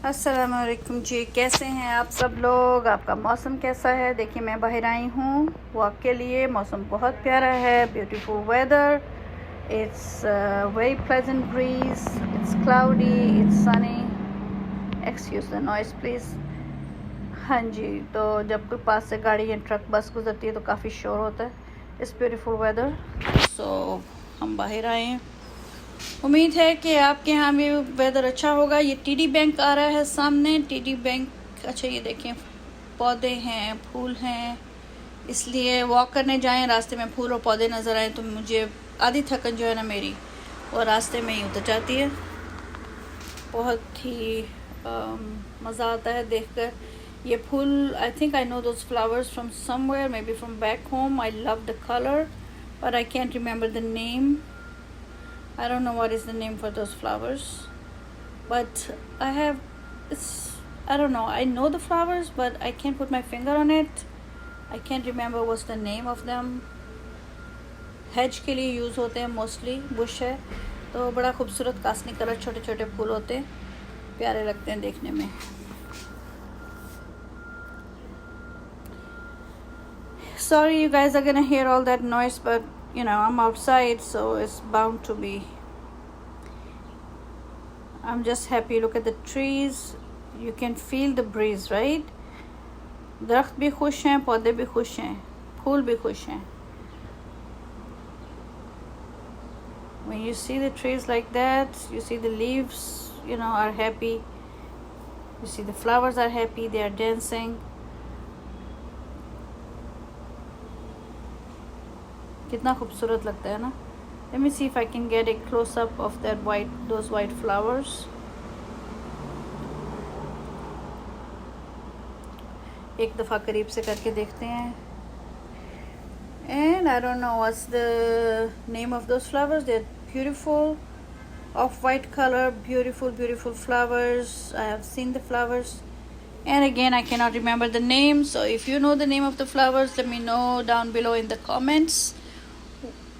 अस्सलाम वालेकुम जी, कैसे हैं आप सब लोग। आपका मौसम कैसा है। देखिए मैं बाहर आई हूँ वॉक के लिए। मौसम बहुत प्यारा है, beautiful weather, it's very pleasant breeze, it's cloudy, it's sunny, excuse the noise please. हाँ जी, तो जब कोई पास से गाड़ी या ट्रक बस गुजरती है तो काफ़ी शोर होता है। इट्स ब्यूटीफुल वेदर, सो हम बाहर आए हैं। उम्मीद है कि आपके यहाँ भी वेदर अच्छा होगा। ये टीडी बैंक आ रहा है सामने, टीडी बैंक। अच्छा ये देखें, पौधे हैं, फूल हैं, इसलिए वॉक करने जाएं, रास्ते में फूल और पौधे नज़र आए तो मुझे आधी थकन जो है ना मेरी, वो रास्ते में ही उतर जाती है। बहुत ही मज़ा आता है देखकर ये फूल। I think I know those flowers from somewhere, maybe from back home. I love the colour but I can't remember the name. I don't know what is the name for those flowers, but I don't know. I know the flowers, but I can't put my finger on it. I can't remember what's the name of them. Hedge के लिए use होते हैं mostly, Bush है तो बड़ा खूबसूरत कास्नी colour, छोटे छोटे फूल होते हैं, प्यारे लगते हैं देखने में। Sorry you guys are gonna hear all that noise, but you know I'm outside, so it's bound to be. I'm just happy. Look at the trees, you can feel the breeze, right? दरख्त भी खुश हैं, पौधे भी खुश हैं, फूल भी खुश हैं। When you see the trees like that, you see the leaves, you know, are happy, you see the flowers are happy, they are dancing. कितना खूबसूरत लगता है ना। Let me see if I can get a close up of those white flowers. एक दफ़ा करीब से करके देखते हैं। And I don't know what's the name of those flowers. They're beautiful, of white color, beautiful flowers. I have seen the flowers, and again I cannot remember the name. So if you know the name of the flowers, let me know down below in the comments.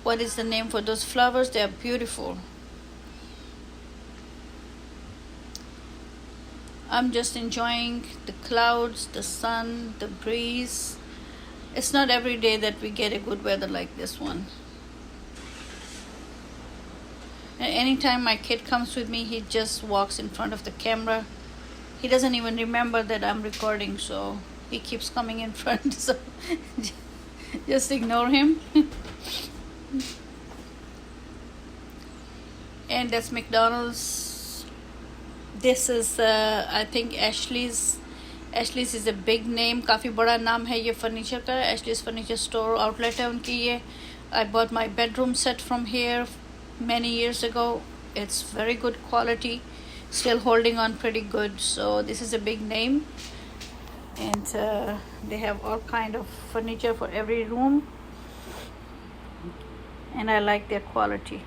What is the name for those flowers? They are beautiful. I'm just enjoying the clouds, the sun, the breeze. It's not every day that we get a good weather like this one. And anytime my kid comes with me, he just walks in front of the camera. He doesn't even remember that I'm recording, so he keeps coming in front. So just ignore him. And that's McDonald's. This is I think Ashley's. Ashley's is a big name, काफ़ी बड़ा नाम है ये furniture का। Ashley's furniture store outlet है उनकी ये। I bought my bedroom set from here many years ago. It's very good quality, still holding on pretty good. So this is a big name, and they have all kind of furniture for every room, and I like their quality.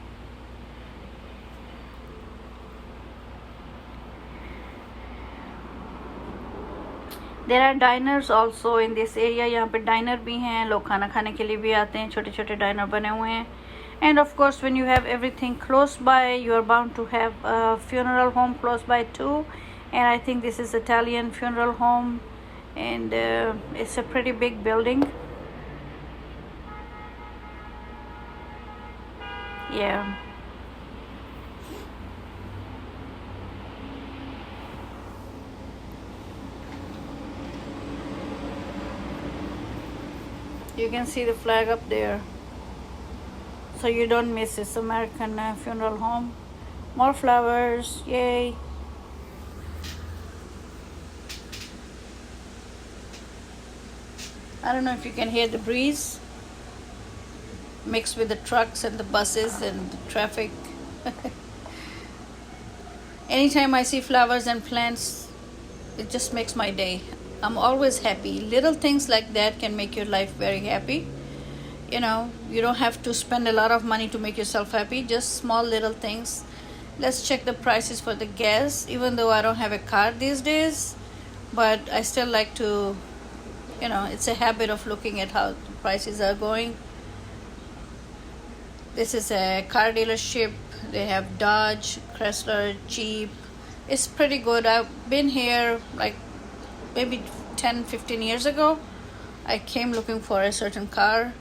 There are diners also in this area. यहाँ पे dinar भी हैं, लोग खाना खाने के लिए भी आते हैं, छोटे छोटे डाइनर बने हुए हैं। And of course when you have everything close by, you are bound to have a funeral home close by too. And I think this is Italian funeral home, and it's a pretty big building. Yeah. You can see the flag up there, so you don't miss this American funeral home. More flowers, yay. I don't know if you can hear the breeze mixed with the trucks and the buses and the traffic. Anytime I see flowers and plants, it just makes my day. I'm always happy. Little things like that can make your life very happy. You know, you don't have to spend a lot of money to make yourself happy, just small little things. Let's check the prices for the gas, even though I don't have a car these days, but I still like to, you know, it's a habit of looking at how the prices are going. This is a car dealership. They have Dodge, Chrysler, Jeep, It's pretty good. I've been here like maybe 10-15 years ago. I came looking for a certain car,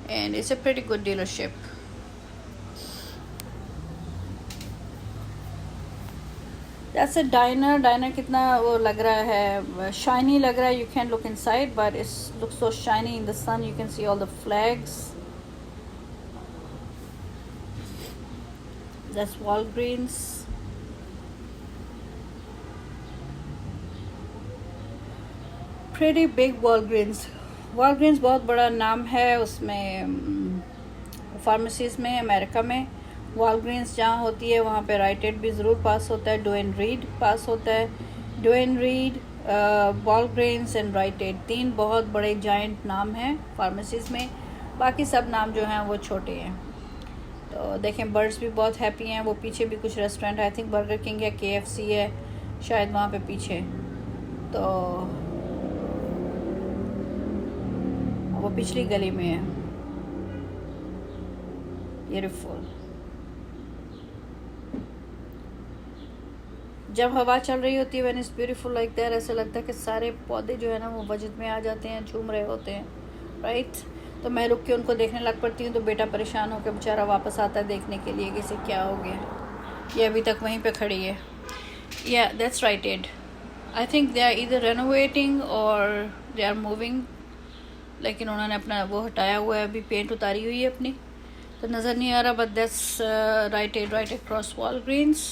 and it's a pretty good dealership. That's a diner. Diner कितना वो लग रहा है, shiny लग रहा है. You can't look inside, but it looks so shiny in the sun. You can see all the flags. That's Walgreens. Pretty big Walgreens. Walgreens बहुत बड़ा नाम है उसमें फार्मेसीज़ में अमेरिका में. Walgreens जहाँ होती है वहाँ पे राइट एड भी ज़रूर पास होता है. डोएन रीड पास होता है. Duane Reade, Walgreens and Rite Aid, 3 बहुत बड़े जाइंट नाम हैं फार्मेसीज़ में. बाकी सब नाम जो हैं वो छोटे हैं. तो देखें बर्ड्स भी बहुत हैप्पी हैं. वो पीछे भी कुछ restaurant, I think burger king है, KFC है शायद वहाँ पे पीछे. तो वो पिछली गली में है. ब्यूटीफुल. जब हवा चल रही होती है when it's beautiful like that, ऐसा लगता है कि सारे पौधे जो है ना वो वजद में आ जाते हैं, झूम रहे होते हैं. राइट. तो मैं रुक के उनको देखने लग पड़ती हूँ. तो बेटा परेशान होकर बेचारा वापस आता है देखने के लिए कि इसे क्या हो गया. ये अभी तक वहीं पे खड़ी है. या that's Rite Aid. I think they are either renovating or they are moving. लेकिन उन्होंने अपना वो हटाया हुआ है, अभी पेंट उतारी हुई है अपनी, तो नज़र नहीं आ रहा. But that's Rite Aid, right across Walgreens.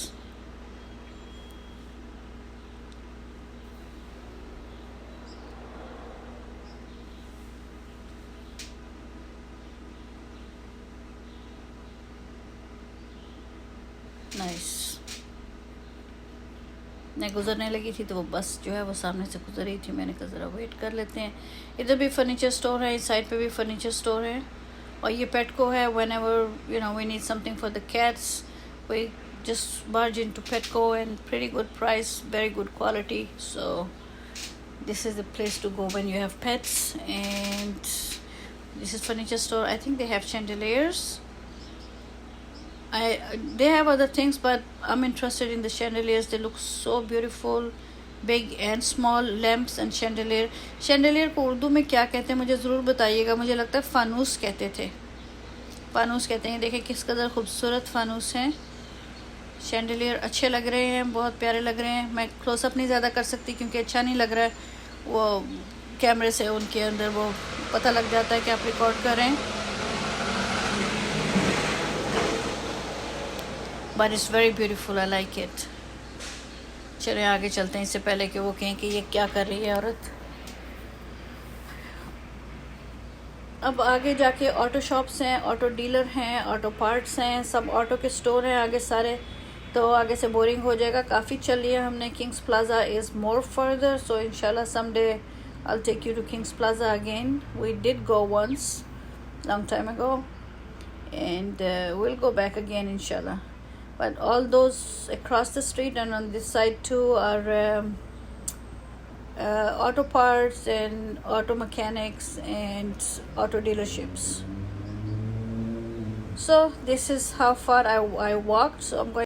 Nice. मैं गुजरने लगी थी तो वो बस जो है वो सामने से गुजर रही थी. मैंने कहा ज़रा वेट कर लेते हैं. इधर भी फर्नीचर स्टोर है, इस साइड पे भी फर्नीचर स्टोर है. और ये पेटको है. Whenever you know we need something for the cats, we just barge into Petco, and pretty good price, very good quality. So this is the place to go when you have pets. And this is furniture store. I think they have chandeliers. They have other things, but I'm interested in the chandeliers. They look so beautiful, big and small lamps and chandelier. Chandelier को उर्दू में क्या कहते हैं मुझे ज़रूर बताइएगा. मुझे लगता है फानूस कहते थे. फानूस कहते हैं. देखिए किस कदर खूबसूरत फानूस हैं. शैंडलियर अच्छे लग रहे हैं, बहुत प्यारे लग रहे हैं. मैं क्लोजअप नहीं ज़्यादा कर सकती क्योंकि अच्छा नहीं लग रहा है. वो कैमरे से उनके अंदर वो पता लग जाता है कि आप रिकॉर्ड कर रहे हैं. But it's very beautiful. I like it. चलें आगे चलते हैं इससे पहले कि वो कहें कि ये क्या कर रही है औरत. अब आगे जाके ऑटो शॉप्स हैं, ऑटो डीलर हैं, ऑटो पार्ट्स हैं, सब ऑटो के स्टोर हैं आगे सारे. तो आगे से बोरिंग हो जाएगा. काफ़ी चल लिया हमने. Kings Plaza is more further, so इंशाल्लाह someday I'll take you to King's Plaza again. We did go once, long time ago, and we'll go back again inshallah. But all those across the street and on this side too are auto parts and auto mechanics and auto dealerships. So this is how far I walked. So I'm going